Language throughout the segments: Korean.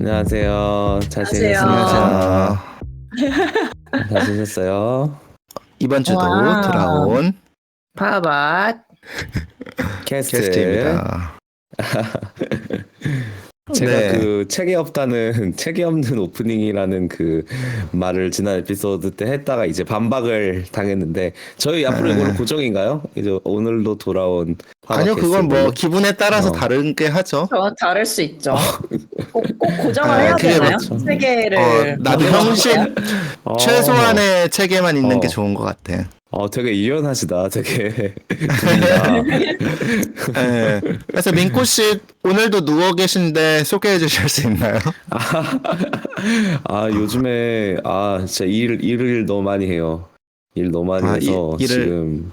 안녕하세요. 잘 안녕하세요. 지내셨습니까? 잘 지내셨어요? 이번 주도 와. 돌아온 파밭. 캐스트. 게스트입니다. 제가 네. 그 책이 없다는 책이 없는 오프닝이라는 그 말을 지난 에피소드 때 했다가 이제 반박을 당했는데 저희 앞으로 이걸로 고정인가요? 이제 오늘도 돌아온 아니요, 그건 뭐 게스트들로? 기분에 따라서 어. 다르게 하죠. 다를 수 있죠. 꼭 고정을 아, 해야 그게 되나요? 그렇죠. 세 개를. 나도 만들어야 형식 되나요? 최소한의 체계만 있는 게 어. 좋은 것 같아. 되게 유연하시다. 되게 둘다. 네. 그래서 민코 씨 오늘도 누워 계신데 소개해 주실 수 있나요? 요즘에 진짜 일을 너무 많이 해요. 일 너무 많이 해서 일을 지금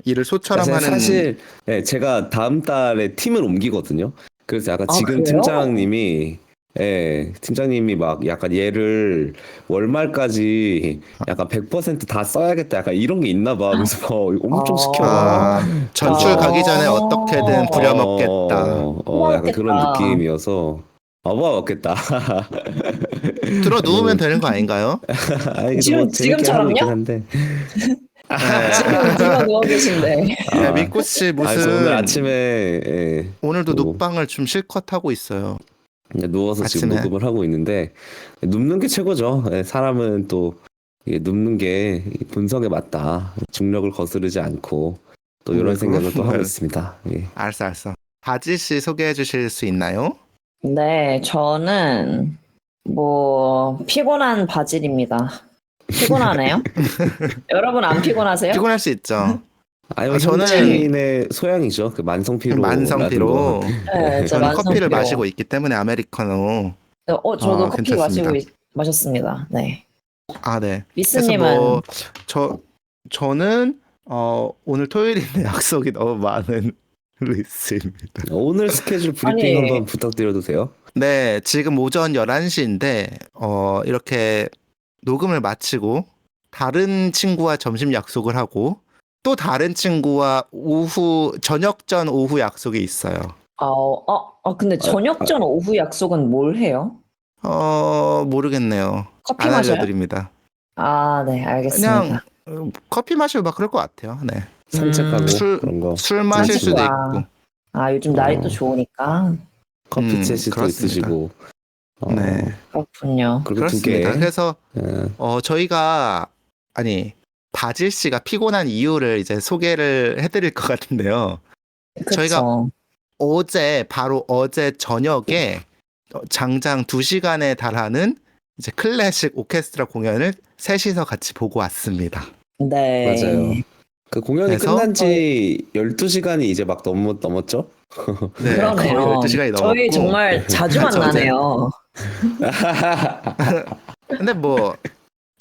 일을 소처럼 하는. 사실 네, 제가 다음 달에 팀을 옮기거든요. 그래서 약간 지금 그래요? 팀장님이 막 약간 얘를 월말까지 약간 100%다 써야겠다 약간 이런 게 있나 봐. 그래서 엄청 시켜봐. 전출 그래서- 가기 전에 어떻게든 부려먹겠다. 약간 그런 먹겠다. 느낌이어서 먹겠다. 들어 누우면 되는 거 아닌가요? 아니, 지금- 뭐 재밌게 하고 있긴 지금처럼요? 한데. 지금 누가 누워 계신데. 네, 민코 씨 그래서 오늘 무슨 아침에 오늘도 또 눕방을 좀 실컷 하고 있어요. 그냥 누워서 지금 아침에. 녹음을 하고 있는데 눕는 게 최고죠. 사람은 또 이게 눕는 게 본성에 맞다. 중력을 거스르지 않고 또 이런 생각을 또 하고 있습니다. 예. 알았어. 바지 씨 소개해 주실 수 있나요? 네, 저는 피곤한 바질입니다. 피곤하네요? 여러분 안 피곤하세요? 피곤할 수 있죠. 저는 현대인의 소양이죠. 그 만성 피로. 만성 피로. 네, 저는 커피를 만성피로. 마시고 있기 때문에 아메리카노. 저도 커피 괜찮습니다. 마셨습니다. 네. 네. 미스님은 저는 오늘 토요일인데 약속이 너무 많은 루이스입니다. 오늘 스케줄 브리핑 아니. 한번 부탁드려도 돼요? 네, 지금 오전 11시인데 이렇게 녹음을 마치고 다른 친구와 점심 약속을 하고 또 다른 친구와 저녁 전 오후 약속이 있어요. 근데 저녁 전 오후 약속은 뭘 해요? 모르겠네요. 커피 안 마셔요? 알려드립니다. 네, 알겠습니다. 그냥 커피 마시고 막 그럴 것 같아요. 네. 산책하고 술- 그런 거. 술 마실 수도 친구와. 있고. 요즘 날이 또 좋으니까. 커피 챗이 또 그렇습니다. 있으시고. 네. 그렇군요. 그리고 두 개. 그렇습니다. 그래서 예. 저희가 바질 씨가 피곤한 이유를 이제 소개를 해드릴 것 같은데요. 저희가 바로 어제 저녁에 장장 2시간에 달하는 이제 클래식 오케스트라 공연을 셋이서 같이 보고 왔습니다. 네. 맞아요. 그 공연이 그래서 끝난 지 12시간이 이제 막 넘었죠? 네, 거의 그러네요. 12시간이 넘었고. 저희 정말 자주 만나네요. 근데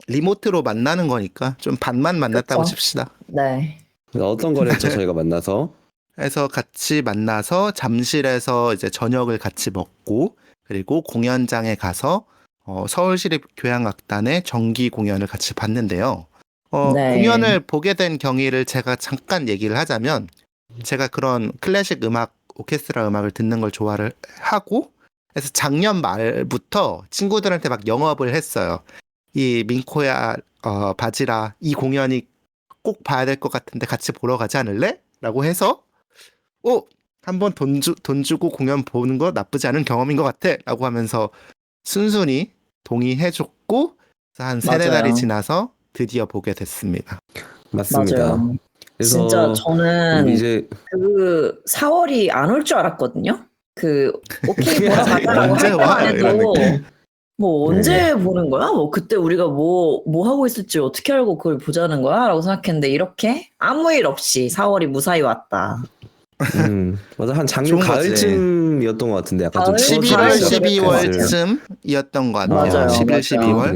리모트로 만나는 거니까 좀 반만 만났다고 그쵸. 칩시다. 네. 어떤 거랬죠? 저희가 만나서. 그래서 같이 만나서 잠실에서 이제 저녁을 같이 먹고 그리고 공연장에 가서 서울시립교향악단의 정기 공연을 같이 봤는데요. 네. 공연을 보게 된 경위를 제가 잠깐 얘기를 하자면 제가 그런 클래식 음악, 오케스트라 음악을 듣는 걸 좋아를 하고 그래서 작년 말부터 친구들한테 막 영업을 했어요. 이 민코야, 바지라 이 공연이 꼭 봐야 될 것 같은데 같이 보러 가지 않을래? 라고 해서 한번 돈 주고 공연 보는 거 나쁘지 않은 경험인 것 같아 라고 하면서 순순히 동의해줬고 한 3-4달이 맞아요. 지나서 드디어 보게 됐습니다. 맞습니다. 맞아요. 그래서 진짜 저는 이제 4월이 안 올 줄 알았거든요. 오케이 보러 가자라고 언제 할 와? 때만 이런 해도 느낌. 언제 보는 거야? 그때 우리가 뭐 하고 있을지 어떻게 알고 그걸 보자는 거야? 라고 생각했는데 이렇게 아무 일 없이 4월이 무사히 왔다. 맞아. 한 작년 좋은 거지. 가을쯤이었던 것 같은데 약간 좀 가을? 11월, 추워지기 시작했을 12월쯤이었던 것 같아요. 맞아요. 11, 맞아요. 12월.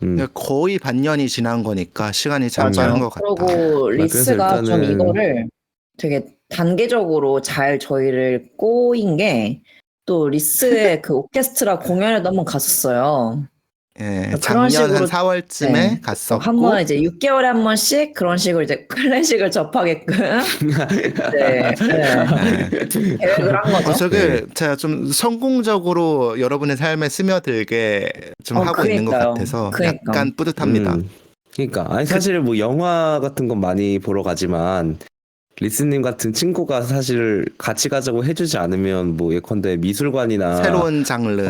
그래요. 거의 반년이 지난 거니까 시간이 참 빠른 것 같다. 그리고 그래서 리스가 좀 일단은- 이거를 되게 단계적으로 잘 저희를 꼬인 게 또 리스의 그 오케스트라 공연에도 한번 갔었어요. 예, 그런 작년 한 식으로 4월쯤에 네. 갔었고 한 번 이제 6개월에 한 번씩 그런 식으로 이제 클래식을 접하게끔 네, 네. 예. 계획을 한 거죠. 저게 제가 좀 성공적으로 여러분의 삶에 스며들게 좀 하고 있는 것 그니까요. 같아서 그니까. 약간 뿌듯합니다. 그러니까 아니 사실 뭐 영화 같은 건 많이 보러 가지만 리스님 같은 친구가 사실 같이 가자고 해주지 않으면 뭐 예컨대 미술관이나 새로운 장르.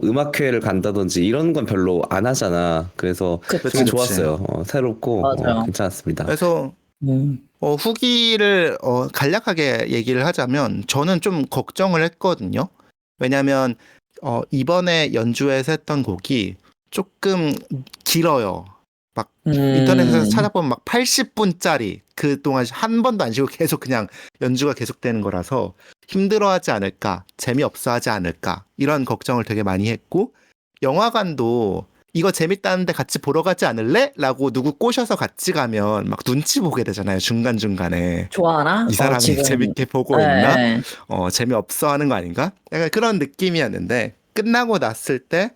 음악회를 간다든지 이런 건 별로 안 하잖아. 그래서 그쵸. 되게 그치. 좋았어요. 새롭고 맞아요. 괜찮았습니다. 그래서 음. 후기를 간략하게 얘기를 하자면 저는 좀 걱정을 했거든요. 왜냐하면 이번에 연주회에서 했던 곡이 조금 길어요. 막 인터넷에서 찾아보면 막 80분짜리 그동안 한 번도 안 쉬고 계속 그냥 연주가 계속되는 거라서 힘들어하지 않을까, 재미없어 하지 않을까 이런 걱정을 되게 많이 했고 영화관도 이거 재밌다는데 같이 보러 가지 않을래? 라고 누구 꼬셔서 같이 가면 막 눈치 보게 되잖아요. 중간중간에. 좋아하나? 이 사람이 지금. 재밌게 보고 네, 있나? 네. 재미없어 하는 거 아닌가? 약간 그런 느낌이었는데 끝나고 났을 때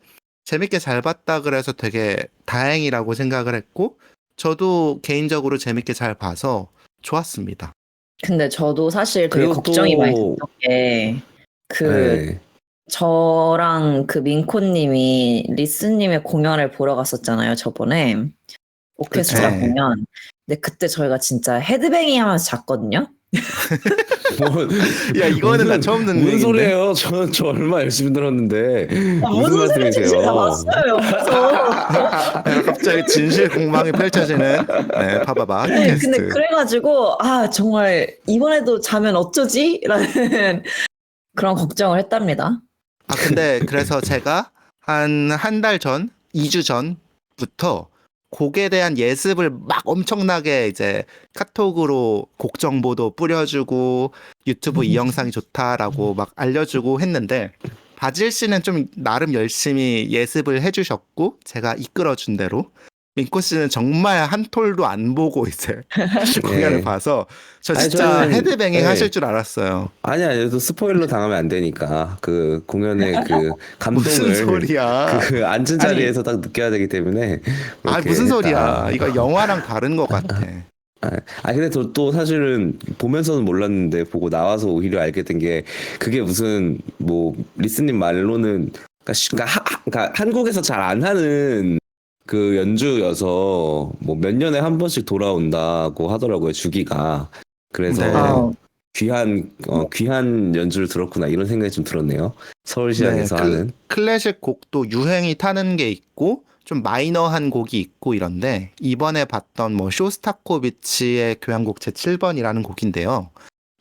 재밌게 잘 봤다 그래서 되게 다행이라고 생각을 했고 저도 개인적으로 재밌게 잘 봐서 좋았습니다. 근데 저도 사실 되게 그리고 걱정이 많이 또 됐던 게 네. 저랑 그 민코님이 리스님의 공연을 보러 갔었잖아요, 저번에. 오케스트라 네. 공연. 근데 그때 저희가 진짜 헤드뱅잉 하면서 잤거든요. 뭐, 야 이거는 나 처음 듣는 무슨 얘기인데. 소리예요? 저 얼마 열심히 들었는데 무슨 말씀이세요? 제가 봤어요. 그래서 갑자기 진실 공방이 펼쳐지는 네, 파바바 네, 팟캐스트. 근데 그래가지고 정말 이번에도 자면 어쩌지? 라는 그런 걱정을 했답니다. 근데 그래서 제가 한 달 전, 2주 전부터 곡에 대한 예습을 막 엄청나게 이제 카톡으로 곡 정보도 뿌려주고 유튜브 이 영상이 좋다라고 막 알려주고 했는데 바질 씨는 좀 나름 열심히 예습을 해주셨고 제가 이끌어준 대로 민코 씨는 정말 한 톨도 안 보고 이제 공연을 봐서 저 아니, 진짜 저는- 헤드뱅잉 네. 하실 줄 알았어요. 아니야, 또 스포일러 당하면 안 되니까 그 공연의 그 감동을 무슨 소리야? 그 앉은 자리에서 딱 느껴야 되기 때문에 그렇게 무슨 했다. 소리야? 이거 영화랑 다른 것 같아. 근데 또 사실은 보면서는 몰랐는데 보고 나와서 오히려 알게 된 게 그게 무슨 뭐 리스님 말로는 그러니까 한국에서 잘 안 하는 그 연주여서 뭐 몇 년에 한 번씩 돌아온다고 하더라고요, 주기가. 그래서 네. 귀한 연주를 들었구나 이런 생각이 좀 들었네요. 서울시장에서 하는. 클래식 곡도 유행이 타는 게 있고 좀 마이너한 곡이 있고 이런데 이번에 봤던 뭐 쇼스타코비치의 교향곡 제7번이라는 곡인데요.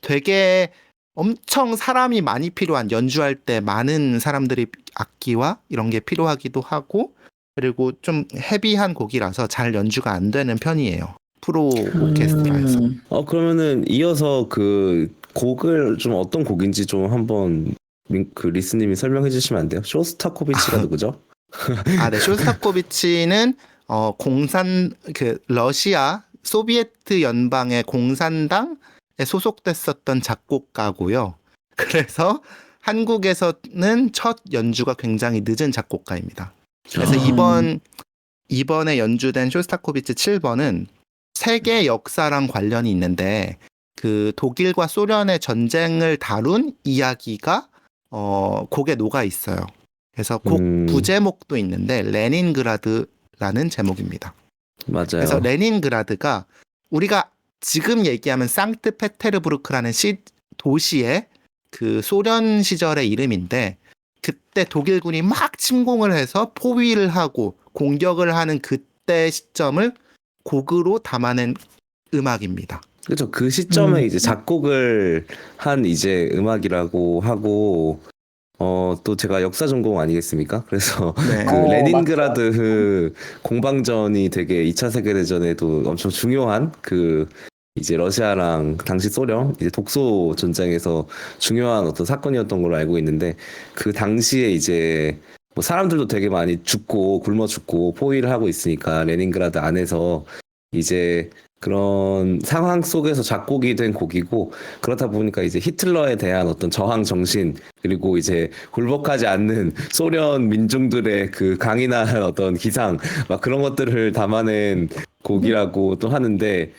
되게 엄청 사람이 많이 필요한 연주할 때 많은 사람들이 악기와 이런 게 필요하기도 하고 그리고 좀 헤비한 곡이라서 잘 연주가 안 되는 편이에요. 프로 오케스트라에서. 그러면은 이어서 그 곡을 좀 어떤 곡인지 좀 한번 그 리스님이 설명해 주시면 안 돼요? 쇼스타코비치가 누구죠? 네. 쇼스타코비치는 러시아 소비에트 연방의 공산당에 소속됐었던 작곡가고요. 그래서 한국에서는 첫 연주가 굉장히 늦은 작곡가입니다. 그래서 이번에 연주된 쇼스타코비치 7번은 세계 역사랑 관련이 있는데 그 독일과 소련의 전쟁을 다룬 이야기가 곡에 녹아 있어요. 그래서 곡 부제목도 있는데 레닌그라드라는 제목입니다. 맞아요. 그래서 레닌그라드가 우리가 지금 얘기하면 상트페테르부르크라는 도시의 그 소련 시절의 이름인데 그때 독일군이 막 침공을 해서 포위를 하고 공격을 하는 그때 시점을 곡으로 담아낸 음악입니다. 그렇죠. 그 시점에 이제 작곡을 한 이제 음악이라고 하고 또 제가 역사 전공 아니겠습니까? 그래서 네. 그 레닌그라드 공방전이 되게 2차 세계대전에도 엄청 중요한 그 이제 러시아랑 당시 소련 이제 독소 전쟁에서 중요한 어떤 사건이었던 걸로 알고 있는데 그 당시에 이제 뭐 사람들도 되게 많이 죽고 굶어 죽고 포위를 하고 있으니까 레닌그라드 안에서 이제 그런 상황 속에서 작곡이 된 곡이고 그렇다 보니까 이제 히틀러에 대한 어떤 저항 정신 그리고 이제 굴복하지 않는 소련 민중들의 그 강인한 어떤 기상 막 그런 것들을 담아낸 곡이라고 또 하는데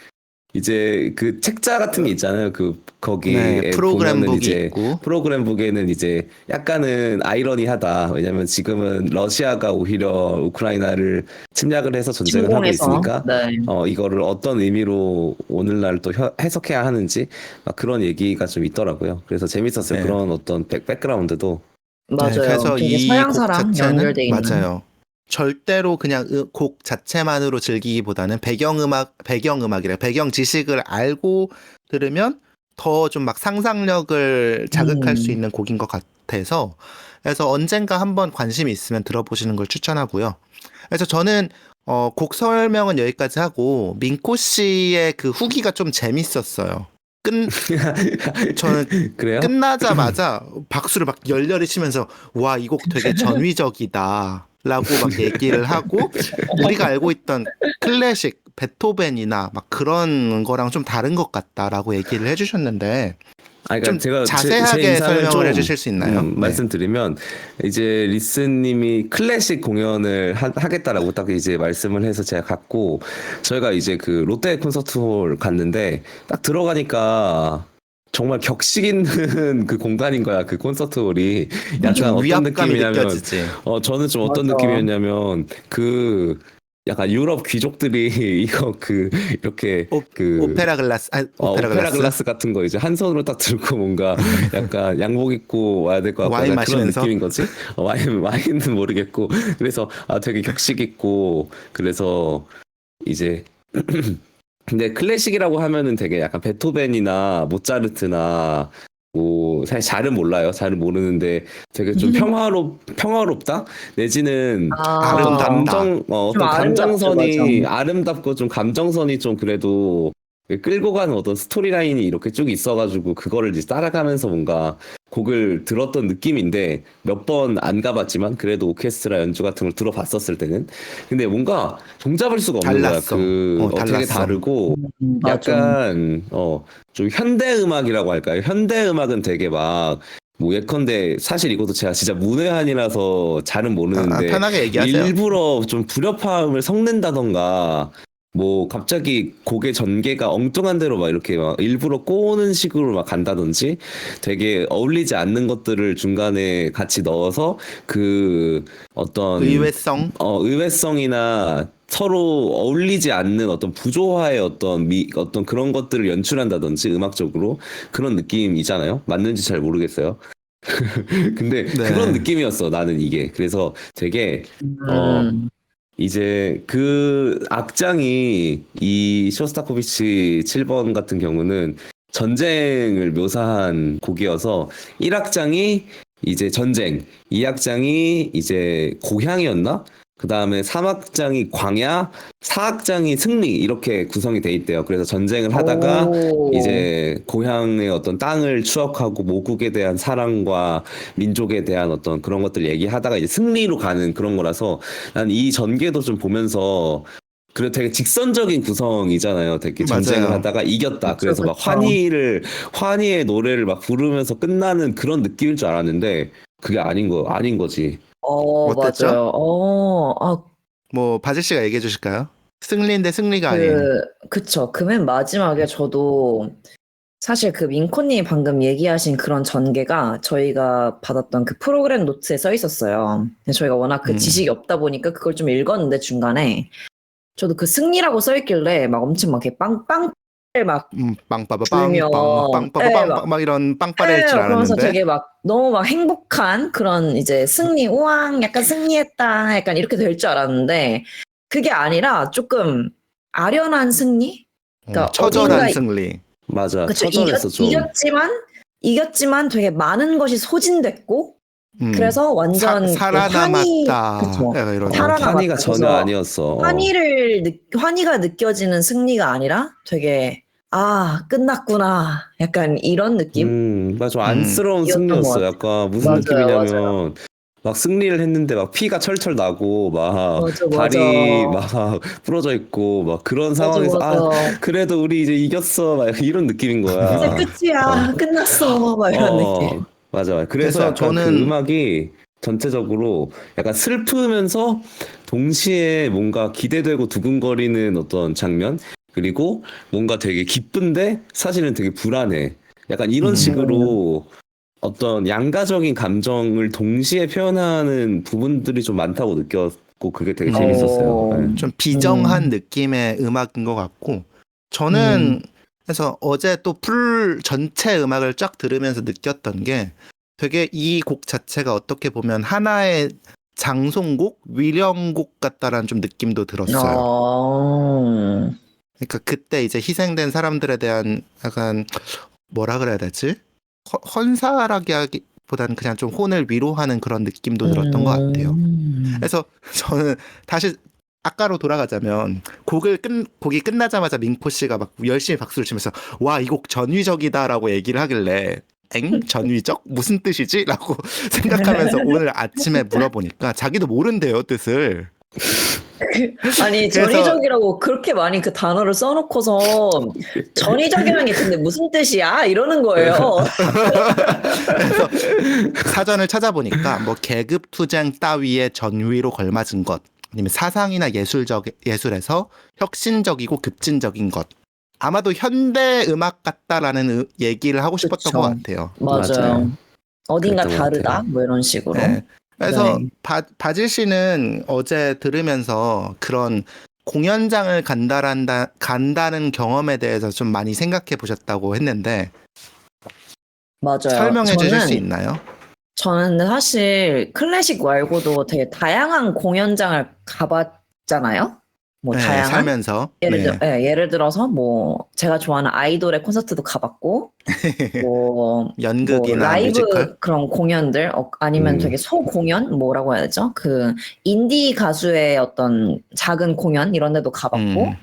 이제 그 책자 같은 게 있잖아요. 그 거기에 네, 보면은 프로그램북이 이제 있고. 프로그램북에는 이제 약간은 아이러니하다. 왜냐면 지금은 러시아가 오히려 우크라이나를 침략을 해서 전쟁을 하고 침공해서. 있으니까 네. 이거를 어떤 의미로 오늘날 또 해석해야 하는지 막 그런 얘기가 좀 있더라고요. 그래서 재밌었어요. 네. 그런 어떤 백그라운드도. 맞아요. 그래서 되게 이 곡 서양사랑 자체는 연결돼 있는. 맞아요. 절대로 그냥 곡 자체만으로 즐기기보다는 배경 지식을 알고 들으면 더 좀 막 상상력을 자극할 수 있는 곡인 것 같아서 그래서 언젠가 한번 관심이 있으면 들어보시는 걸 추천하고요. 그래서 저는 곡 설명은 여기까지 하고 민코 씨의 그 후기가 좀 재밌었어요. 저는 그래요? 끝나자마자 박수를 막 열렬히 치면서 와, 이 곡 되게 전위적이다 라고 막 얘기를 하고 우리가 알고 있던 클래식 베토벤이나 막 그런 거랑 좀 다른 것 같다라고 얘기를 해주셨는데 아니, 좀 그러니까 제가 자세하게 제 인상을 설명을 좀, 해주실 수 있나요? 네. 말씀드리면 이제 리스님이 클래식 공연을 하겠다라고 딱 이제 말씀을 해서 제가 갔고 저희가 이제 그 롯데 콘서트홀 갔는데 딱 들어가니까 정말 격식 있는 그 공간인 거야. 그 콘서트홀이 약간 좀 어떤 위압감이 느낌이냐면 느껴지지. 저는 좀 어떤 맞아. 느낌이었냐면 그 약간 유럽 귀족들이 이거 그 이렇게 그 오페라 글라스, 오페라 오페라 글라스 글라스 같은 거 이제 한 손으로 딱 들고 뭔가 약간 양복 입고 와야 될 것 같고 와인 약간 그런 마시면서? 느낌인 거지? 와인은 모르겠고 그래서 되게 격식 있고 그래서 이제 근데 클래식이라고 하면은 되게 약간 베토벤이나 모차르트나 뭐 사실 잘은 몰라요. 잘은 모르는데 되게 좀 평화롭다 내지는 어떤 아름답다. 어떤 아름답죠, 감정선이 맞아. 아름답고 좀 감정선이 좀 그래도 끌고 가는 어떤 스토리라인이 이렇게 쭉 있어가지고 그거를 이제 따라가면서 뭔가 곡을 들었던 느낌인데 몇 번 안 가봤지만 그래도 오케스트라 연주 같은 걸 들어봤었을 때는 근데 뭔가 종잡을 수가 없는 거야. 달랐어. 되게 달랐어. 다르고 맞아. 약간 좀 현대 음악이라고 할까요? 현대 음악은 되게 막 뭐 예컨대 사실 이것도 제가 진짜 문외한이라서 잘은 모르는데 편하게 얘기하세요. 일부러 좀 불협화음을 섞는다던가 뭐 갑자기 곡의 전개가 엉뚱한 대로 막 이렇게 막 일부러 꼬는 식으로 막 간다든지 되게 어울리지 않는 것들을 중간에 같이 넣어서 그 어떤 의외성? 의외성이나 서로 어울리지 않는 어떤 부조화의 어떤 그런 것들을 연출한다든지 음악적으로 그런 느낌이잖아요. 맞는지 잘 모르겠어요. 근데 네. 그런 느낌이었어, 나는 이게. 그래서 되게 이제 그 악장이 이 쇼스타코비치 7번 같은 경우는 전쟁을 묘사한 곡이어서 1악장이 이제 전쟁, 2악장이 이제 고향이었나? 그 다음에 3악장이 광야, 4악장이 승리 이렇게 구성이 돼 있대요. 그래서 전쟁을 하다가 오. 이제 고향의 어떤 땅을 추억하고 모국에 대한 사랑과 민족에 대한 어떤 그런 것들 얘기하다가 이제 승리로 가는 그런 거라서 난 이 전개도 좀 보면서 그리고 되게 직선적인 구성이잖아요. 되게 전쟁을 맞아요. 하다가 이겼다. 그쵸, 그래서 막 그쵸. 환희의 노래를 막 부르면서 끝나는 그런 느낌일 줄 알았는데 그게 아닌 거지. 어땠죠? 맞아요. 뭐 바질 씨가 얘기해 주실까요? 승리인데 승리가 아닌. 그쵸. 그 맨 마지막에 저도 사실 그 민코님이 방금 얘기하신 그런 전개가 저희가 받았던 그 프로그램 노트에 써 있었어요. 근데 저희가 워낙 그 지식이 없다 보니까 그걸 좀 읽었는데 중간에 저도 그 승리라고 써 있길래 막 엄청 막 이렇게 빵빵 막 빵빠바빵 불면 빵빠바빵 막 이런 빵빠레일 줄 그러면서 알았는데 되게 막 너무 막 행복한 그런 이제 승리 우왕 약간 승리했다 약간 이렇게 될 줄 알았는데 그게 아니라 조금 아련한 승리? 그러니까 처절한 어딘가 승리. 맞아. 그쵸, 처절했어 좀. 이겼지만 되게 많은 것이 소진됐고 그래서 완전 살아남았다. 그쵸. 이런 살아남았다. 환희가 전혀 그래서 아니었어. 환희가 느껴지는 승리가 아니라 되게 끝났구나 약간 이런 느낌? 맞아. 안쓰러운 이었던 것 승리였어. 같아요. 약간 무슨 맞아요. 느낌이냐면 막 승리를 했는데 막 피가 철철 나고 막 맞아, 다리 맞아. 막 부러져 있고 막 그런 맞아, 상황에서 아 맞아. 그래도 우리 이제 이겼어 막 이런 느낌인 이제 거야. 어, 끝이야. 끝났어. 막 이런 느낌. 맞아. 그래서 그래서 약간 그 저는 음악이 전체적으로 약간 슬프면서 동시에 뭔가 기대되고 두근거리는 어떤 장면 그리고 뭔가 되게 기쁜데 사실은 되게 불안해. 약간 이런 음, 식으로 어떤 양가적인 감정을 동시에 표현하는 부분들이 좀 많다고 느꼈고 그게 되게 재밌었어요. 어, 예. 좀 비정한 느낌의 음악인 것 같고 저는 음, 그래서 어제 또 풀 전체 음악을 쫙 들으면서 느꼈던 게 되게 이 곡 자체가 어떻게 보면 하나의 장송곡, 위령곡 같다라는 좀 느낌도 들었어요. 어, 그러니까 그때 이제 희생된 사람들에 대한 약간 뭐라 그래야 되지? 헌사라기보다는 그냥 좀 혼을 위로하는 그런 느낌도 들었던 것 같아요. 음. 그래서 저는 다시 아까로 돌아가자면 곡이 끝나자마자 민코 씨가 막 열심히 박수를 치면서 와, 이 곡 전위적이다라고 얘기를 하길래 엥? 전위적? 무슨 뜻이지? 라고 생각하면서 오늘 아침에 물어보니까 자기도 모른대요, 뜻을. 아니, 그래서 전위적이라고 그렇게 많이 그 단어를 써놓고서 전위적이라는 게 근데 무슨 뜻이야? 이러는 거예요. 그래서 사전을 찾아보니까 뭐 계급 투쟁 따위의 전위로 걸맞은 것 아니면 사상이나 예술에서 혁신적이고 급진적인 것 아마도 현대 음악 같다라는 얘기를 하고 싶었던 것 그쵸. 같아요. 맞아요. 맞아요. 어딘가 그랬던 것 다르다? 같아요. 뭐 이런 식으로. 네. 그래서 네. 바질 씨는 어제 들으면서 그런 공연장을 간다는 경험에 대해서 좀 많이 생각해 보셨다고 했는데 맞아요. 설명해 주실 수 있나요? 저는 근데 사실 클래식 말고도 되게 다양한 공연장을 가봤잖아요. 뭐 네, 다양한 살면서. 예를 네. 예를 들어서 뭐 제가 좋아하는 아이돌의 콘서트도 가봤고 뭐 연극이나 뮤지컬? 라이브 그런 공연들 아니면 되게 음, 소공연 뭐라고 해야 되죠? 그 인디 가수의 어떤 작은 공연 이런 데도 가봤고 음,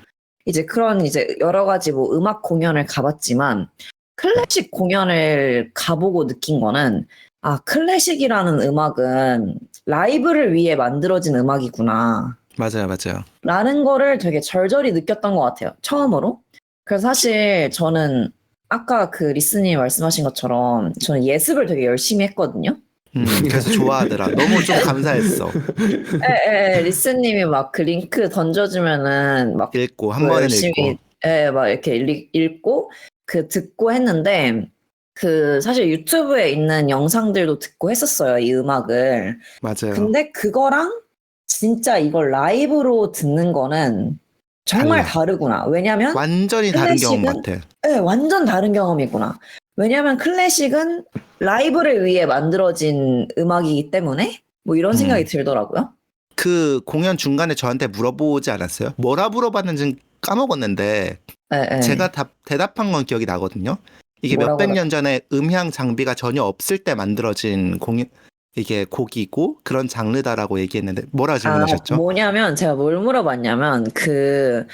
이제 그런 이제 여러 가지 뭐 음악 공연을 가봤지만 클래식 공연을 가보고 느낀 거는 아, 클래식이라는 음악은 라이브를 위해 만들어진 음악이구나. 맞아요, 맞아요. 라는 거를 되게 절절히 느꼈던 것 같아요. 처음으로. 그래서 사실 저는 아까 그 리스님 말씀하신 것처럼 저는 예습을 되게 열심히 했거든요. 그래서 좋아하더라. 너무 좀 감사했어. 리스님이 막 그 링크 던져주면은 막 읽고, 한 그 번은 읽고. 열심히 막 이렇게 읽고 그 듣고 했는데 그 사실 유튜브에 있는 영상들도 듣고 했었어요, 이 음악을. 맞아요. 근데 그거랑 진짜 이걸 라이브로 듣는 거는 정말 달라. 다르구나. 왜냐면 완전히 다른 경험 클래식은 같아. 완전 다른 경험이구나. 왜냐면 클래식은 라이브를 위해 만들어진 음악이기 때문에 뭐 이런 생각이 음. 들더라고요. 그 공연 중간에 저한테 물어보지 않았어요? 뭐라 물어봤는지 까먹었는데, 예, 예. 제가 대답한 건 기억이 나거든요. 이게 뭐라고 몇백 년 전에 음향 장비가 전혀 없을 때 만들어진 이게 곡이고, 그런 장르다라고 얘기했는데, 뭐라 질문하셨죠? 뭐냐면 제가 뭘 물어봤냐면 그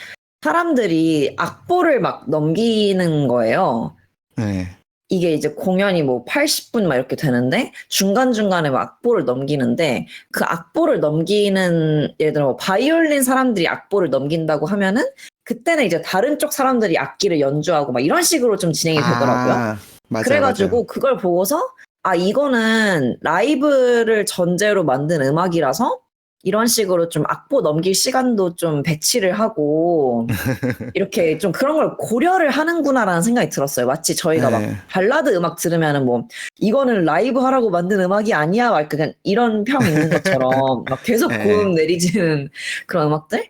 사람들이 악보를 막 넘기는 거예요. 네. 이게 이제 공연이 뭐 80분 막 이렇게 되는데 중간중간에 막 악보를 넘기는데 그 악보를 넘기는 예를 들어 뭐 바이올린 사람들이 악보를 넘긴다고 하면은 그때는 이제 다른 쪽 사람들이 악기를 연주하고 막 이런 식으로 좀 진행이 되더라고요. 아, 맞아요, 맞아요. 그래가지고 그걸 보고서 아 이거는 라이브를 전제로 만든 음악이라서 이런 식으로 좀 악보 넘길 시간도 좀 배치를 하고 이렇게 좀 그런 걸 고려를 하는구나라는 생각이 들었어요. 마치 저희가 막 네. 발라드 음악 들으면은 뭐 이거는 라이브 하라고 만든 음악이 아니야 막 그냥 이런 평 있는 것처럼 막 계속 네. 고음 내리지는 그런 음악들.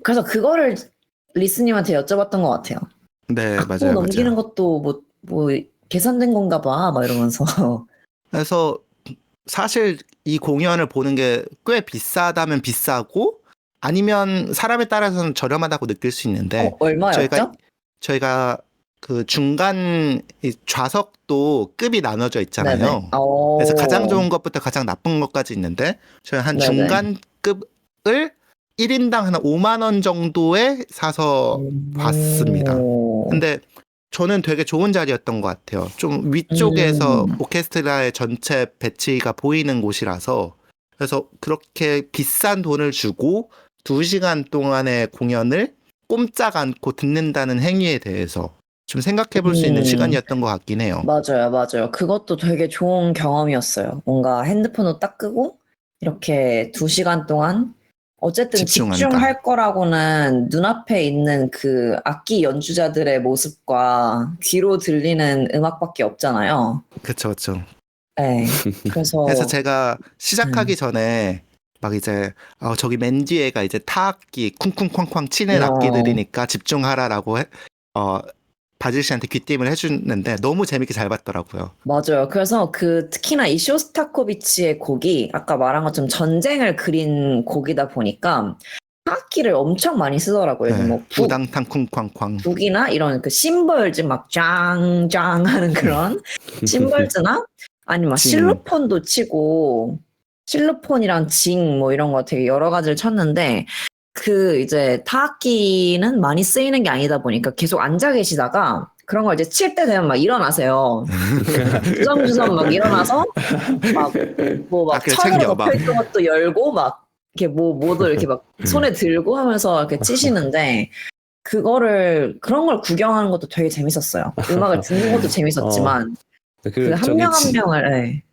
그래서 그거를 리스님한테 여쭤봤던 것 같아요. 네, 악보 맞아요, 넘기는 맞아요. 것도 뭐 계산된 건가 봐 막 이러면서 그래서 사실 이 공연을 보는 게 꽤 비싸다면 비싸고 아니면 사람에 따라서는 저렴하다고 느낄 수 있는데 저희가 얼마였죠? 저희가 그 중간 이 좌석도 급이 나눠져 네네. 있잖아요. 그래서 가장 좋은 것부터 가장 나쁜 것까지 있는데 저희 한 네네. 중간급을 1인당 한 5만 원 정도에 사서 봤습니다. 오. 근데 저는 되게 좋은 자리였던 것 같아요. 좀 위쪽에서 음. 오케스트라의 전체 배치가 보이는 곳이라서 그래서 그렇게 비싼 돈을 주고 2시간 동안의 공연을 꼼짝 않고 듣는다는 행위에 대해서 좀 생각해 볼 수 있는 시간이었던 것 같긴 해요. 맞아요, 맞아요. 그것도 되게 좋은 경험이었어요. 뭔가 핸드폰도 딱 끄고 이렇게 2시간 동안 어쨌든 집중한다. 집중할 거라고는 눈앞에 있는 그 악기 연주자들의 모습과 귀로 들리는 음악밖에 없잖아요. 그쵸, 그쵸. 네. 그래서 그래서 제가 시작하기 전에 막 이제 저기 맨 뒤에가 이제 타악기 쿵쿵쾅쾅 치는 악기들이니까 집중하라라고 바질 씨한테 귀띔을 해주는데 너무 재밌게 잘 봤더라고요. 맞아요. 그래서 그 특히나 이 쇼스타코비치의 곡이 아까 말한 것처럼 전쟁을 그린 곡이다 보니까 타악기를 엄청 많이 쓰더라고요. 네. 뭐 우당탕 쿵쾅쾅. 북이나 이런 그 심벌즈 막 짱짱 하는 그런 심벌즈나 아니면 막 징. 실로폰도 치고 실로폰이랑 징 뭐 이런 거 되게 여러 가지를 쳤는데 그 이제 타악기는 많이 쓰이는 게 아니다 보니까 계속 앉아 계시다가 그런 걸 이제 칠 때 되면 막 일어나세요. 주섬주섬 막 일어나서 막 뭐 막 악기를 천으로 챙겨, 막. 덮여있던 것도 열고 막 이렇게 뭐도 이렇게 막 손에 들고 하면서 이렇게 치시는데 그거를 그런 걸 구경하는 것도 되게 재밌었어요. 음악을 듣는 것도 재밌었지만 그 한 명 한 명을 네.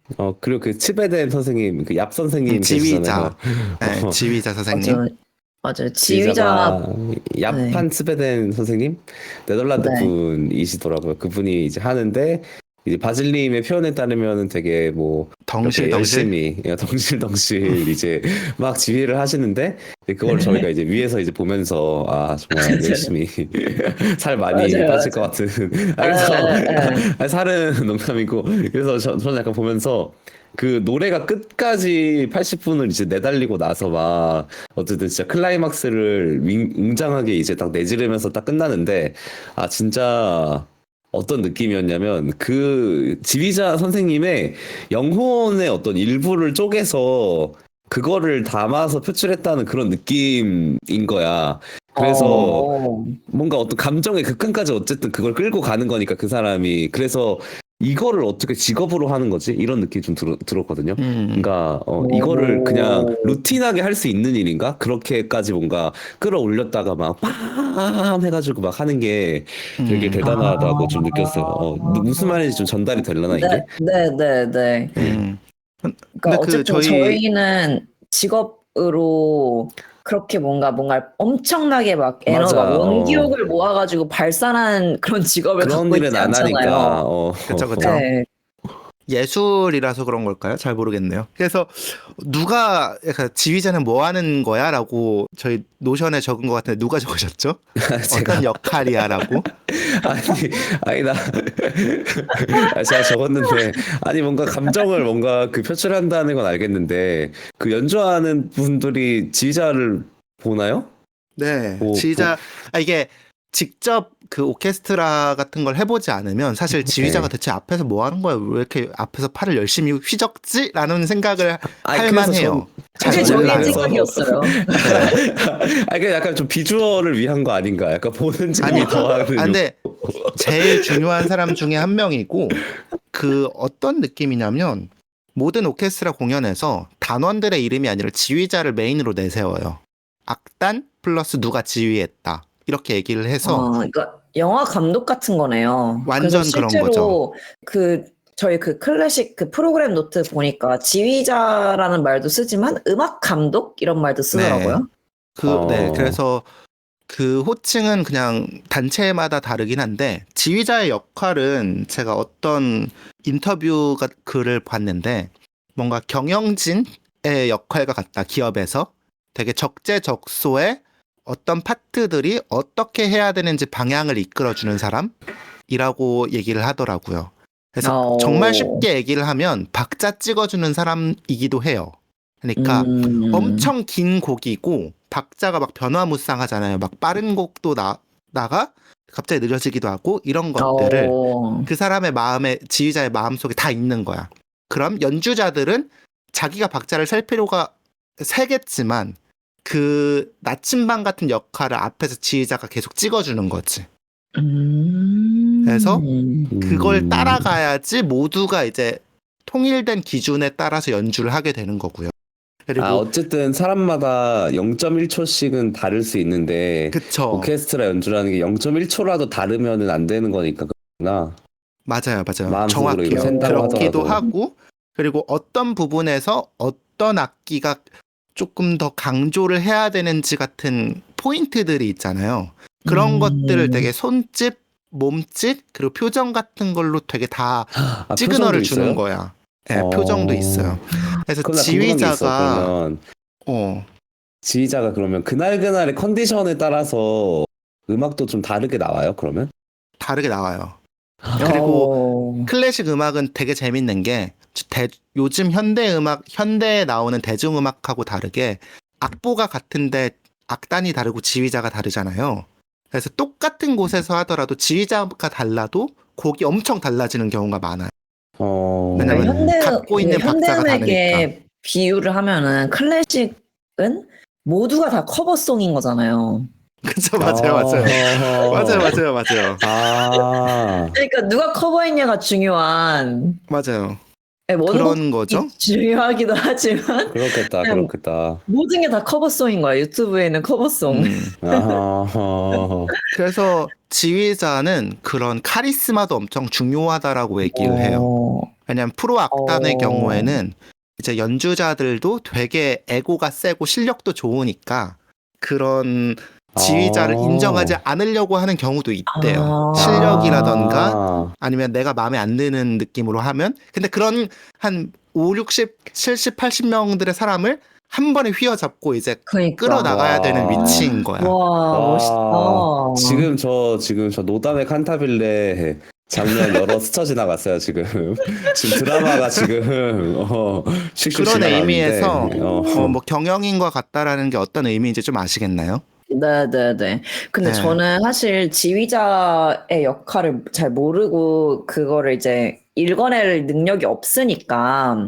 그리고 그 츠베덴 선생님, 그 얍 선생님 지휘자. 계시잖아요. 네, 지휘자 선생님. 맞아요. 지휘자가 지휘자 얍한 츠베덴 선생님, 네덜란드 네. 분이시더라고요. 그분이 이제 하는데 이제 바질님의 표현에 따르면 되게 뭐 이렇게 덩실덩실. 열심히 덩실덩실 이제 막 지휘를 하시는데 그걸 저희가 이제 위에서 이제 보면서 정말 열심히 살 많이 맞아요, 빠질 것 같은 그래서 아니, 살은 농담이고 그래서 저는 약간 보면서 그 노래가 끝까지 80분을 이제 내달리고 나서 막 어쨌든 진짜 클라이막스를 웅장하게 이제 딱 내지르면서 딱 끝나는데 진짜 어떤 느낌이었냐면 그 지휘자 선생님의 영혼의 어떤 일부를 쪼개서 그거를 담아서 표출했다는 그런 느낌인 거야. 그래서 뭔가 어떤 감정의 극한까지 어쨌든 그걸 끌고 가는 거니까 그 사람이 그래서 이거를 어떻게 직업으로 하는 거지? 이런 느낌이 좀 들었거든요. 그러니까 이거를 그냥 루틴하게 할 수 있는 일인가? 그렇게까지 뭔가 끌어올렸다가 막 빰 해가지고 막 하는 게 되게 대단하다고 좀 느꼈어요. 무슨 말인지 좀 전달이 되려나 이게? 네. 그러니까 근데 어쨌든 저희는 직업으로 그렇게 뭔가 엄청나게 막 에너지 막 맞아, 원기욕을 모아가지고 발산한 그런 직업을 그런 갖고 일은 있지 안 하니까. 않잖아요. 그쵸. 네. 예술이라서 그런 걸까요? 잘 모르겠네요. 그래서 누가 약간 지휘자는 뭐 하는 거야? 라고 저희 노션에 적은 것 같은데 누가 적으셨죠? 어떤 역할이야? 라고? 아니 제가 적었는데 뭔가 감정을 뭔가 그 표출한다는 건 알겠는데 그 연주하는 분들이 지휘자를 보나요? 네, 지휘자 이게 직접 그 오케스트라 같은 걸 해보지 않으면 사실 지휘자가 대체 앞에서 뭐 하는 거야? 왜 이렇게 앞에서 팔을 열심히 휘젓지? 라는 생각을 할 만해요. 그게 저희의 생각이었어요. 그게 약간 좀 비주얼을 위한 거 아닌가? 약간 보는 재미 더하는. 근데 제일 중요한 사람 중에 한 명이고 그 어떤 느낌이냐면 모든 오케스트라 공연에서 단원들의 이름이 아니라 지휘자를 메인으로 내세워요. 악단 플러스 누가 지휘했다. 이렇게 얘기를 해서 그러니까 영화 감독 같은 거네요. 완전 그런 거죠. 저희 그 클래식 그 프로그램 노트 보니까 지휘자라는 말도 쓰지만 음악 감독 이런 말도 쓰더라고요. 네, 그래서 그 호칭은 그냥 단체마다 다르긴 한데 지휘자의 역할은 제가 어떤 인터뷰 글을 봤는데 뭔가 경영진의 역할과 같다. 기업에서 되게 적재적소에 어떤 파트들이 어떻게 해야 되는지 방향을 이끌어주는 사람이라고 얘기를 하더라고요. 그래서 정말 쉽게 얘기를 하면 박자 찍어주는 사람이기도 해요. 그러니까 엄청 긴 곡이고 박자가 막 변화무쌍하잖아요. 막 빠른 곡도 나가 갑자기 느려지기도 하고 이런 것들을 그 사람의 마음에 지휘자의 마음속에 다 있는 거야. 그럼 연주자들은 자기가 박자를 셀 필요가 세겠지만 그 나침반 같은 역할을 앞에서 지휘자가 계속 찍어주는 거지. 그래서 그걸 따라가야지 모두가 이제 통일된 기준에 따라서 연주를 하게 되는 거고요. 그리고 어쨌든 사람마다 0.1초씩은 다를 수 있는데 그쵸. 오케스트라 연주라는 게 0.1초라도 다르면은 안 되는 거니까 그렇구나. 맞아요. 마음속으로 이거 정확해요. 센다고 그렇기도 하더라도. 하고 그리고 어떤 부분에서 어떤 악기가 조금 더 강조를 해야 되는지 같은 포인트들이 있잖아요. 그런 것들을 되게 손짓, 몸짓, 그리고 표정 같은 걸로 되게 다 표정도 시그널을 주는 있어요? 거야. 네, 표정도 있어요. 그래서 그럼 나 궁금한 게 있어. 지휘자가 그러면 어, 지휘자가 그러면 그날그날의 컨디션에 따라서 음악도 좀 다르게 나와요, 그러면? 다르게 나와요. 그리고 어. 클래식 음악은 되게 재밌는 게 요즘 현대에 나오는 대중음악하고 다르게 악보가 같은데 악단이 다르고 지휘자가 다르잖아요. 그래서 똑같은 곳에서 하더라도 지휘자가 달라도 곡이 엄청 달라지는 경우가 많아요. 왜냐면 갖고 있는 박자가 다르니까. 현대음악에 비유를 하면은 클래식은 모두가 다 커버송인 거잖아요. 그쵸, 맞아요. 그러니까 누가 커버했냐가 중요한. 맞아요. 원곡이 그런 거죠. 중요하기도 하지만 그렇겠다. 모든 게 다 커버송인 거야. 유튜브에는 커버송. 그래서 지휘자는 그런 카리스마도 엄청 중요하다라고 얘기를 해요. 왜냐면 프로 악단의 경우에는 이제 연주자들도 되게 에고가 세고 실력도 좋으니까 그런 지휘자를 인정하지 않으려고 하는 경우도 있대요. 실력이라던가 아니면 내가 마음에 안 드는 느낌으로 하면. 근데 그런 한 5, 60, 70, 80명들의 사람을 한 번에 휘어잡고 이제 그러니까. 끌어나가야 되는 위치인 거야. 와, 멋있다. 지금 저 노담의 칸타빌레 장면 여러 스쳐 지나갔어요, 지금. 지금 드라마가 지금, 슉슉 그런 지나가는데. 의미에서 뭐 경영인과 같다라는 게 어떤 의미인지 좀 아시겠나요? 네네네. 근데 네. 저는 사실 지휘자의 역할을 잘 모르고 그거를 이제 읽어낼 능력이 없으니까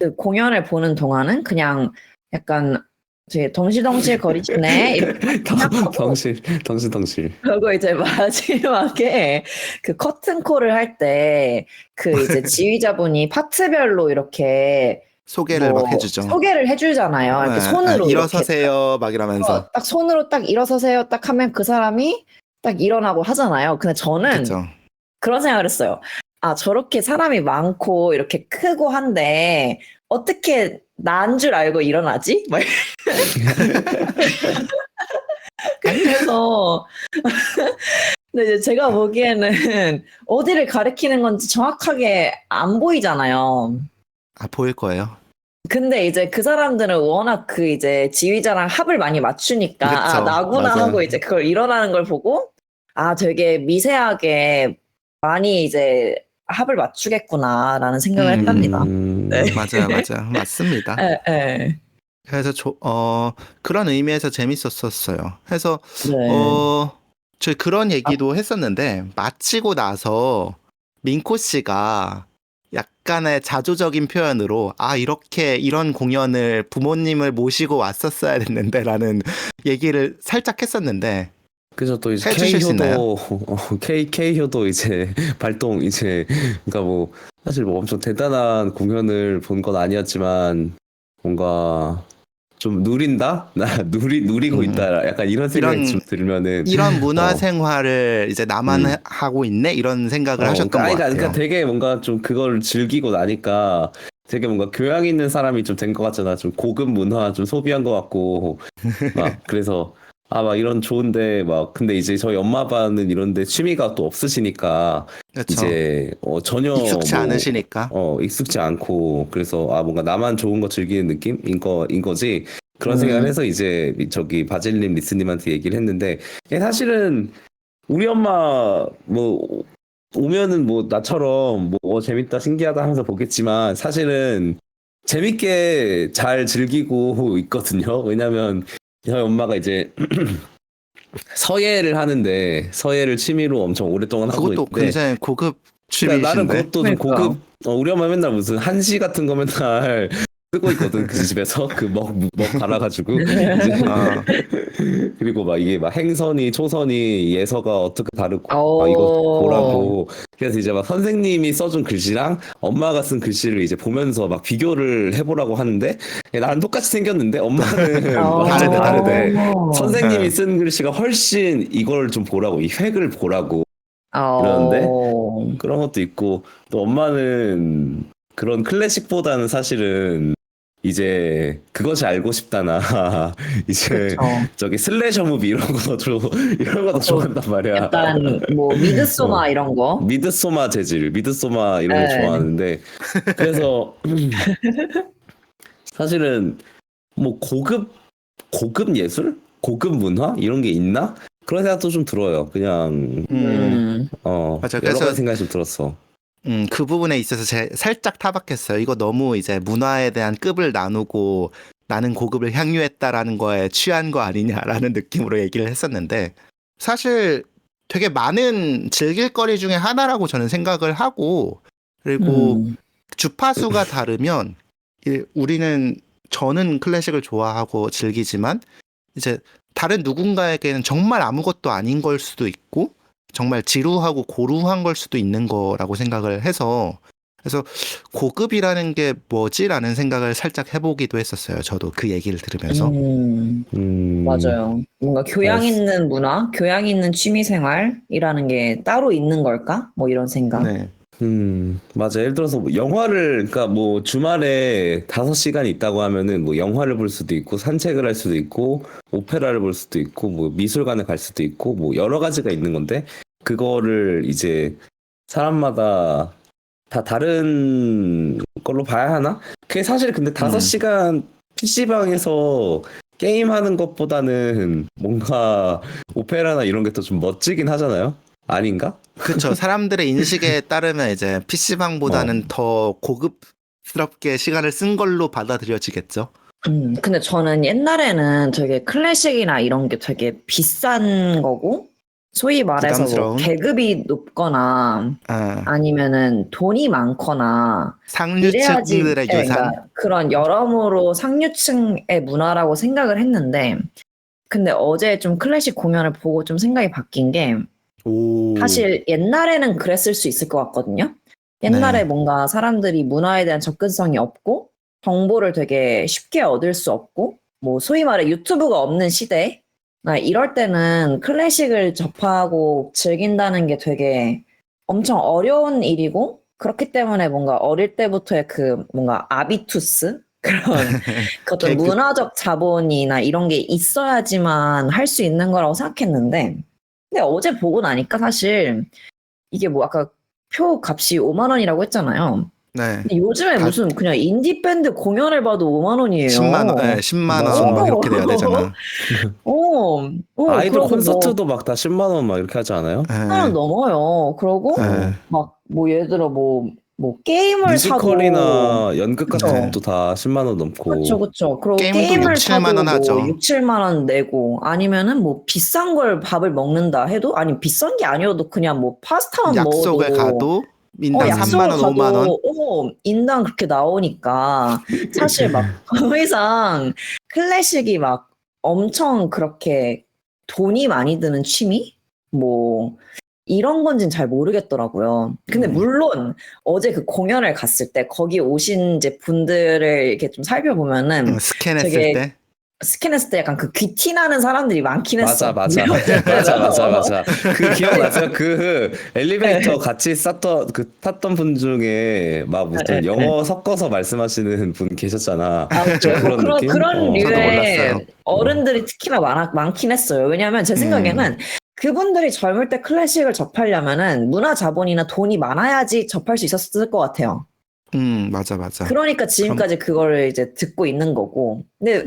그 공연을 보는 동안은 그냥 약간 되게 덩실덩실 거리시네 이렇게 덩실. 그리고 이제 마지막에 그 커튼콜을 할 때 그 이제 지휘자분이 파트별로 이렇게 소개를 막 해주죠. 소개를 해주잖아요. 이렇게 손으로 일어서세요 막 이러면서 딱 손으로 딱 일어서세요 딱 하면 그 사람이 딱 일어나고 하잖아요. 근데 저는 그쵸. 그런 생각을 했어요. 아, 저렇게 사람이 많고 이렇게 크고 한데 어떻게 난 줄 알고 일어나지? 막 그래서 근데 이제 제가 보기에는 어디를 가리키는 건지 정확하게 안 보이잖아요. 보일 거예요. 근데 이제 그 사람들은 워낙 그 이제 지휘자랑 합을 많이 맞추니까 그쵸, 나구나 맞아요. 하고 이제 그걸 일어나는 걸 보고 되게 미세하게 많이 이제 합을 맞추겠구나라는 생각을 했답니다. 네. 맞아요. 맞습니다. 네. 그래서 그런 의미에서 재밌었어요. 그래서 네. 저희 그런 얘기도 했었는데 마치고 나서 민코 씨가 약간의 자조적인 표현으로 이렇게 이런 공연을 부모님을 모시고 왔었어야 됐는데라는 얘기를 살짝 했었는데 그래서 또 이제 해주실 수 있나요? K효도 이제 발동 이제 그러니까 뭐 사실 뭐 엄청 대단한 공연을 본 건 아니었지만 뭔가 좀 누린다? 누리고 있다. 약간 이런 생각이 좀 들면은 이런 문화 생활을 이제 나만 하고 있네 이런 생각을 하셨던 것 같아요. 그러니까 되게 뭔가 좀 그걸 즐기고 나니까 되게 뭔가 교양 있는 사람이 좀 된 것 같잖아. 좀 고급 문화 좀 소비한 것 같고 막 그래서 막 이런 좋은데 막 근데 이제 저희 엄마 아빠는 이런데 취미가 또 없으시니까 그렇죠. 이제 전혀 익숙치 않으시니까 익숙지 않고 그래서 뭔가 나만 좋은 거 즐기는 느낌인 거지 그런 생각을 해서 이제 저기 바질님 리스님한테 얘기를 했는데 사실은 우리 엄마 뭐 오면은 뭐 나처럼 뭐 재밌다 신기하다 하면서 보겠지만 사실은 재밌게 잘 즐기고 있거든요. 왜냐면 저희 엄마가 이제 서예를 취미로 엄청 오랫동안 하고 그것도 있는데 굉장히 고급 그러니까 나는 취미이신데 그것도 좀 고급 우리 엄마 맨날 무슨 한시 같은 거 맨날 쓰고 있거든 그 집에서 그 먹 갈아가지고 이제 어, 그리고 막 이게 막 행선이 초선이 예서가 어떻게 다르고 막 이거 오. 보라고 그래서 이제 막 선생님이 써준 글씨랑 엄마가 쓴 글씨를 이제 보면서 막 비교를 해보라고 하는데 나는 똑같이 생겼는데 엄마는 어. 완전 다르대. 어. 선생님이 네. 쓴 글씨가 훨씬 이걸 좀 보라고 이 획을 보라고 이러는데 어. 그런 것도 있고 또 엄마는 그런 클래식보다는 사실은 이제 그것이 알고 싶다나 이제 그쵸. 저기 슬래셔 무비 이런 거도 좋아한단 말이야. 약간 뭐 미드소마 이런 거. 미드소마 재질, 미드소마 이런 거 네. 좋아하는데 그래서 사실은 뭐 고급 예술, 고급 문화 이런 게 있나? 그런 생각도 좀 들어요. 그냥 맞아. 여러 그래서 가지 생각이 좀 들었어. 그 부분에 있어서 살짝 타박했어요. 이거 너무 이제 문화에 대한 급을 나누고 나는 고급을 향유했다라는 거에 취한 거 아니냐라는 느낌으로 얘기를 했었는데 사실 되게 많은 즐길 거리 중에 하나라고 저는 생각을 하고 그리고 주파수가 다르면 저는 클래식을 좋아하고 즐기지만 이제 다른 누군가에게는 정말 아무것도 아닌 걸 수도 있고 정말 지루하고 고루한 걸 수도 있는 거라고 생각을 해서 그래서 고급이라는 게 뭐지라는 생각을 살짝 해보기도 했었어요. 저도 그 얘기를 들으면서. 맞아요. 뭔가 교양 있는 문화, 교양 있는 취미 생활이라는 게 따로 있는 걸까? 뭐 이런 생각. 네. 맞아. 예를 들어서 뭐 영화를, 그러니까 뭐 주말에 5시간 있다고 하면은 뭐 영화를 볼 수도 있고, 산책을 할 수도 있고, 오페라를 볼 수도 있고, 뭐 미술관에 갈 수도 있고, 뭐 여러 가지가 있는 건데, 그거를 이제 사람마다 다 다른 걸로 봐야 하나? 그게 사실 근데 5시간 PC방에서 게임하는 것보다는 뭔가 오페라나 이런 게 더 좀 멋지긴 하잖아요? 아닌가? 그렇죠. 사람들의 인식에 따르면 이제 PC방보다는 더 고급스럽게 시간을 쓴 걸로 받아들여지겠죠. 근데 저는 옛날에는 되게 클래식이나 이런 게 되게 비싼 거고, 소위 말해서 뭐 부담스러운? 계급이 높거나 아니면은 돈이 많거나 이래야지 상류층들의 예, 유산. 그러니까 그런 여러모로 상류층의 문화라고 생각을 했는데, 근데 어제 좀 클래식 공연을 보고 좀 생각이 바뀐 게 오. 사실 옛날에는 그랬을 수 있을 것 같거든요. 옛날에 네. 뭔가 사람들이 문화에 대한 접근성이 없고 정보를 되게 쉽게 얻을 수 없고 뭐 소위 말해 유튜브가 없는 시대 이럴 때는 클래식을 접하고 즐긴다는 게 되게 엄청 어려운 일이고 그렇기 때문에 뭔가 어릴 때부터의 그 뭔가 아비투스 그런 그 어떤 계급. 문화적 자본이나 이런 게 있어야지만 할 수 있는 거라고 생각했는데 근데 어제 보고 나니까 사실 이게 뭐 아까 표 값이 5만 원이라고 했잖아요. 네. 근데 요즘에 무슨 그냥 인디 밴드 공연을 봐도 5만 원이에요. 10만 원, 네, 10만 원 뭐 맞아. 이렇게 돼야 되잖아. 아이돌 그러고 콘서트도 막 다 10만 원 막 이렇게 하지 않아요? 10만 원 넘어요. 그러고 네. 막 뭐 예를 들어 뭐 게임을 사도 뮤지컬이나 연극 같은 그쵸. 것도 다 10만 원 넘고. 그쵸. 그리고 게임도 게임을 6, 7만 원 사도 하죠. 뭐 6, 7만 원 내고 아니면은 뭐 비싼 걸 밥을 먹는다 해도 아니 비싼 게 아니어도 그냥 뭐 파스타만 약속에 먹어도 가도 인당 약속을 3만 원, 5만 원. 가도 인당 그렇게 나오니까 사실 막 더 이상 클래식이 막 엄청 그렇게 돈이 많이 드는 취미? 뭐 이런 건진 잘 모르겠더라고요. 근데 물론 어제 그 공연을 갔을 때 거기 오신 이제 분들을 이렇게 좀 살펴보면은 스캔했을 되게 때. 스캔했을 때 약간 그 귀티 나는 사람들이 많긴 했어. 맞아. 그 기억나세요? 그 엘리베이터 같이 탔던 분 중에 막 무슨 영어 섞어서 말씀하시는 분 계셨잖아. 그렇죠. 그런 느낌? 그런 저도 류의 몰랐어요. 어른들이 특히나 많긴 했어요. 왜냐하면 제 생각에는 그분들이 젊을 때 클래식을 접하려면은 문화 자본이나 돈이 많아야지 접할 수 있었을 것 같아요. 맞아. 그러니까 지금까지 그거를 이제 듣고 있는 거고. 근데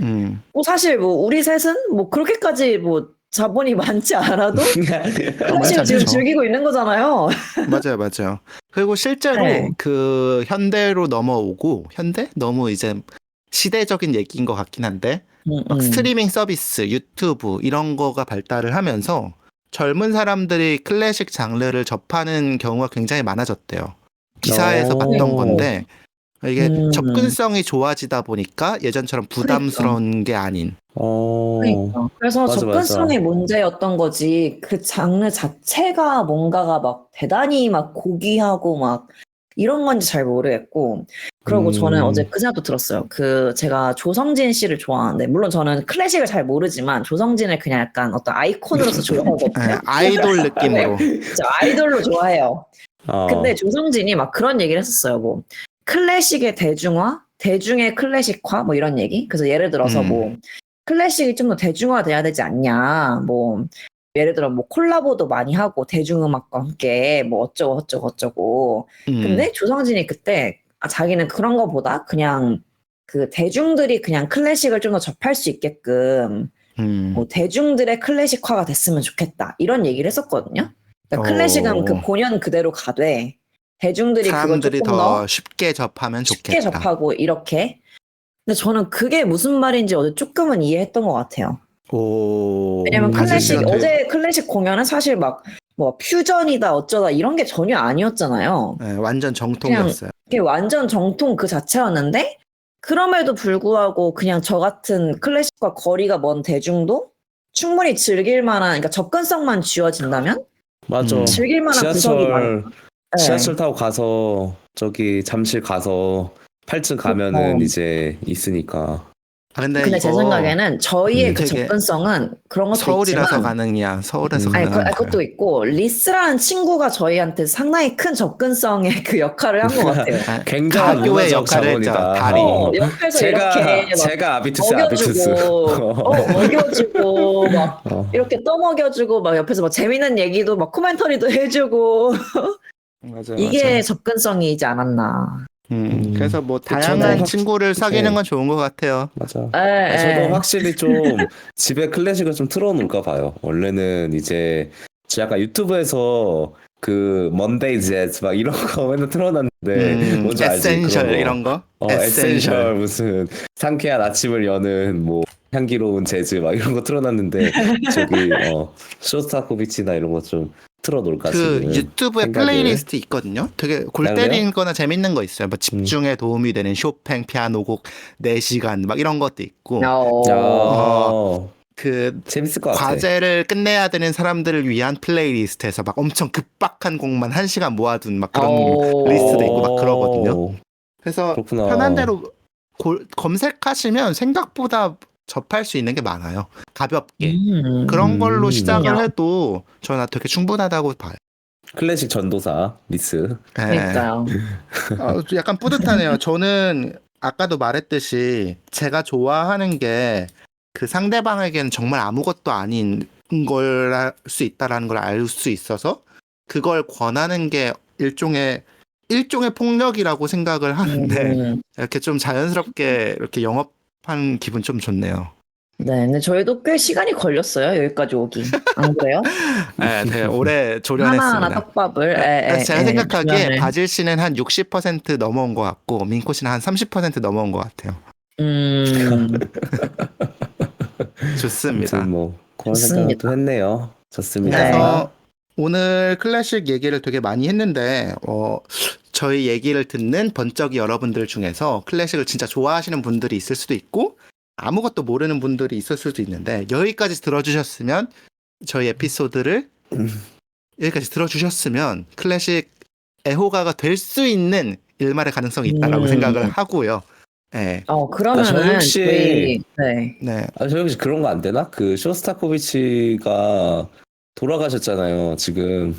뭐 사실 뭐 우리 셋은 뭐 그렇게까지 뭐 자본이 많지 않아도 클래식을 지금 않죠. 즐기고 있는 거잖아요. 맞아요. 그리고 실제로 네. 그 현대로 넘어오고 현대? 너무 이제 시대적인 얘기인 것 같긴 한데 막 스트리밍 서비스, 유튜브 이런 거가 발달을 하면서 젊은 사람들이 클래식 장르를 접하는 경우가 굉장히 많아졌대요. 기사에서 봤던 건데 이게 음. 접근성이 좋아지다 보니까 예전처럼 부담스러운 게 아닌. 그러니까. 그래서 맞아, 접근성이 맞아. 문제였던 거지, 그 장르 자체가 뭔가가 막 대단히 막 고귀하고 막 이런 건지 잘 모르겠고. 그리고 저는 어제 그 생각도 들었어요. 제가 조성진 씨를 좋아하는데, 물론 저는 클래식을 잘 모르지만 조성진을 그냥 약간 어떤 아이콘으로서 좋아하거든요. 아이돌 느낌으로. 진짜 아이돌로 좋아해요. 근데 어. 조성진이 막 그런 얘기를 했었어요. 뭐 클래식의 대중화, 대중의 클래식화, 뭐 이런 얘기. 그래서 예를 들어서 뭐 클래식이 좀 더 대중화돼야 되지 않냐. 뭐 예를 들어 뭐 콜라보도 많이 하고 대중음악과 함께 뭐 어쩌고 어쩌고 어쩌고. 근데 조성진이 그때 자기는 그런 거보다 그냥 그 대중들이 그냥 클래식을 좀 더 접할 수 있게끔 뭐 대중들의 클래식화가 됐으면 좋겠다. 이런 얘기를 했었거든요. 그러니까 클래식은 그 본연 그대로 가되 대중들이 그걸 사람들이 조금 더 더 쉽게 접하면 쉽게 좋겠다. 접하고 이렇게. 근데 저는 그게 무슨 말인지 어제 조금은 이해했던 것 같아요. 왜냐면 바질 씨가 되게 어제 클래식 공연은 사실 막 뭐 퓨전이다 어쩌다 이런 게 전혀 아니었잖아요. 완전 그냥 정통이었어요. 그게 완전 정통 그 자체였는데, 그럼에도 불구하고 그냥 저 같은 클래식과 거리가 먼 대중도 충분히 즐길 만한, 그러니까 접근성만 쥐어진다면 맞아. 즐길 만한 구석이 많아. 지하철 타고 가서 저기 잠실 가서 8층 가면은 이제 있으니까. 근데 근데 제 이거 생각에는 저희의 그 되게 접근성은 그런 것도 서울이라서 있지만, 가능이야. 서울에서 아니, 가능한 거야. 그것도 있고, 리스라는 친구가 저희한테 상당히 큰 접근성의 그 역할을 한 것 같아요. 굉장한 가교의 문화적 역할을 했죠. 자본이다. 다리. 옆에서 이렇게 막 제가 아비투스. 먹여주고, 먹여주고, 막 어. 이렇게 떠먹여주고, 막 옆에서 막 재밌는 얘기도 막 코멘터리도 해주고, 맞아, 이게 접근성이지 않았나. 그래서 뭐 저도 다양한 친구를 사귀는 건 좋은 것 같아요. 맞아. 에, 저도 에. 확실히 좀 집에 클래식을 좀 틀어놓을까 봐요. 원래는 이제 약간 유튜브에서 그 먼데이 재즈 막 이런 거 맨날 틀어놨는데 뭔지 알지? 에센셜 그런 거. 이런 거? 에센셜 무슨 상쾌한 아침을 여는 뭐 향기로운 재즈 막 이런 거 틀어놨는데 저기 쇼스타코비치나 이런 거 좀 틀어놓을까 그 지금 유튜브에 생각을. 플레이리스트 있거든요. 되게 골 아, 그래요? 때리는 거나 재밌는 거 있어요. 뭐 집중에 도움이 되는 쇼팽 피아노곡 4시간 막 이런 것도 있고. 그 재밌을 것 같아. 과제를 끝내야 되는 사람들을 위한 플레이리스트에서 막 엄청 급박한 곡만 1시간 모아둔 막 그런 리스트도 있고 막 그러거든요. 그래서 그렇구나. 편한 대로 검색하시면 생각보다 접할 수 있는 게 많아요. 가볍게. 그런 걸로 시작을 해도 저는 되게 충분하다고 봐요. 클래식 전도사 리스. 그러니까요. 약간 뿌듯하네요. 저는 아까도 말했듯이 제가 좋아하는 게 그 상대방에게는 정말 아무것도 아닌 걸 할 수 있다라는 걸 알 수 있어서 그걸 권하는 게 일종의 폭력이라고 생각을 하는데 이렇게 좀 자연스럽게 이렇게 영업한 기분 좀 좋네요. 네, 근데 저희도 꽤 시간이 걸렸어요. 여기까지 오기. 안 그래요? 네, 되게 오래 하나하나 조련했습니다. 떡밥을. 그래서 제가 생각하기에 조련을. 바질 씨는 한 60% 넘어온 것 같고 민코 씨는 한 30% 넘어온 것 같아요. 좋습니다. 아무튼 뭐 그런 생각도 했네요. 좋습니다. 그래서 오늘 클래식 얘기를 되게 많이 했는데 저희 얘기를 듣는 번쩍이 여러분들 중에서 클래식을 진짜 좋아하시는 분들이 있을 수도 있고 아무것도 모르는 분들이 있을 수도 있는데 여기까지 들어주셨으면 저희 에피소드를 여기까지 들어주셨으면 클래식 애호가가 될 수 있는 일말의 가능성이 있다라고 생각을 하고요. 네. 그러면은 저 혹시 네. 저 혹시 그런 거 안 되나? 그 쇼스타코비치가 돌아가셨잖아요, 지금.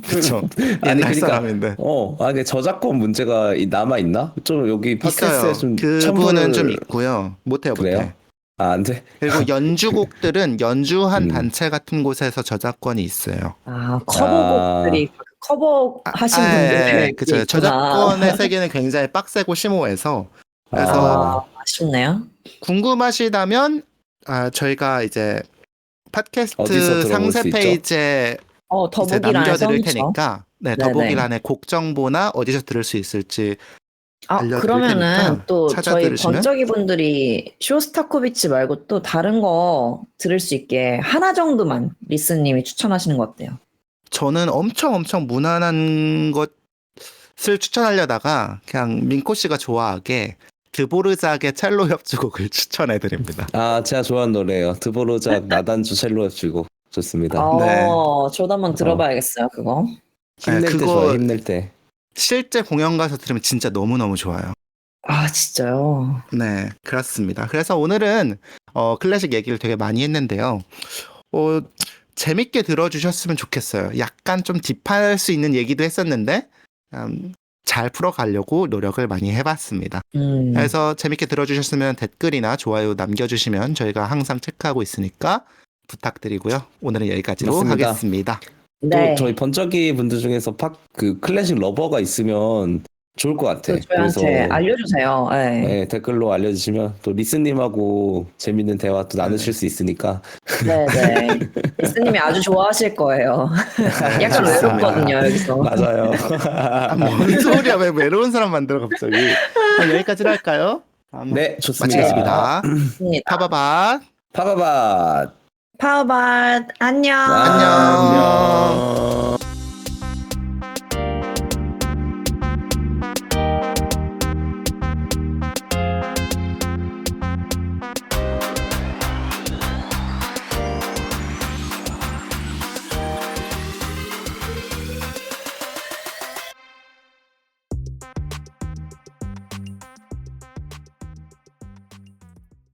그렇죠. 아니 옛날 그러니까 사람인데. 아니 저작권 문제가 남아 있나? 좀 여기 팟캐스트에 있어요. 좀 그분은 좀 있고요. 못해요, 그래요? 못해. 안 돼? 그리고 연주곡들은 연주한 단체 같은 곳에서 저작권이 있어요. 커버곡들이 커버하신 분들. 그죠. 저작권의 세계는 굉장히 빡세고 심오해서 그래서 아쉽네요. 궁금하시다면 저희가 이제 어디서 팟캐스트 들어볼 상세 수 있죠? 페이지에 이제 더보기란에 남겨드릴 써놓죠. 테니까 더보기란에 곡 정보나 어디서 들을 수 있을지 알려드릴 그러면은 테니까 또 저희 찾아들으시면 번쩍이 분들이 쇼스타코비치 말고 또 다른 거 들을 수 있게 하나 정도만 리스님이 추천하시는 거 어때요? 저는 엄청 무난한 것 추천하려다가 그냥 민코 씨가 좋아하게 드보르작의 첼로 협주곡을 추천해드립니다. 아, 제가 좋아하는 노래예요. 드보르작 나단주 첼로 협주곡 좋습니다. 네. 저도 한번 들어봐야겠어요, 그거. 힘낼 때 그거- 좋아요. 힘낼 때. 실제 공연 가서 들으면 진짜 너무너무 좋아요. 아, 진짜요? 네, 그렇습니다. 그래서 오늘은 클래식 얘기를 되게 많이 했는데요. 재밌게 들어주셨으면 좋겠어요. 약간 좀 딥할 수 있는 얘기도 했었는데 잘 풀어가려고 노력을 많이 해봤습니다. 그래서 재밌게 들어주셨으면 댓글이나 좋아요 남겨주시면 저희가 항상 체크하고 있으니까 부탁드리고요. 오늘은 여기까지로 맞습니다. 하겠습니다. 네. 또 저희 번쩍이 분들 중에서 그 클래식 러버가 있으면 좋을 것 같아. 그 저희한테 알려주세요. 네. 네, 댓글로 알려주시면 또 리스님하고 재밌는 대화 또 나누실 수 있으니까. 네네. 리스님이 아주 좋아하실 거예요. 약간 좋습니다. 외롭거든요, 여기서. 맞아요. 뭔 소리야? 왜 외로운 사람 만들어 갑자기? 여기까지로 할까요? 네, 좋습니다. 마치겠습니다. 좋습니다. 파바바. 파바바. 파우밭, 안녕. 안녕.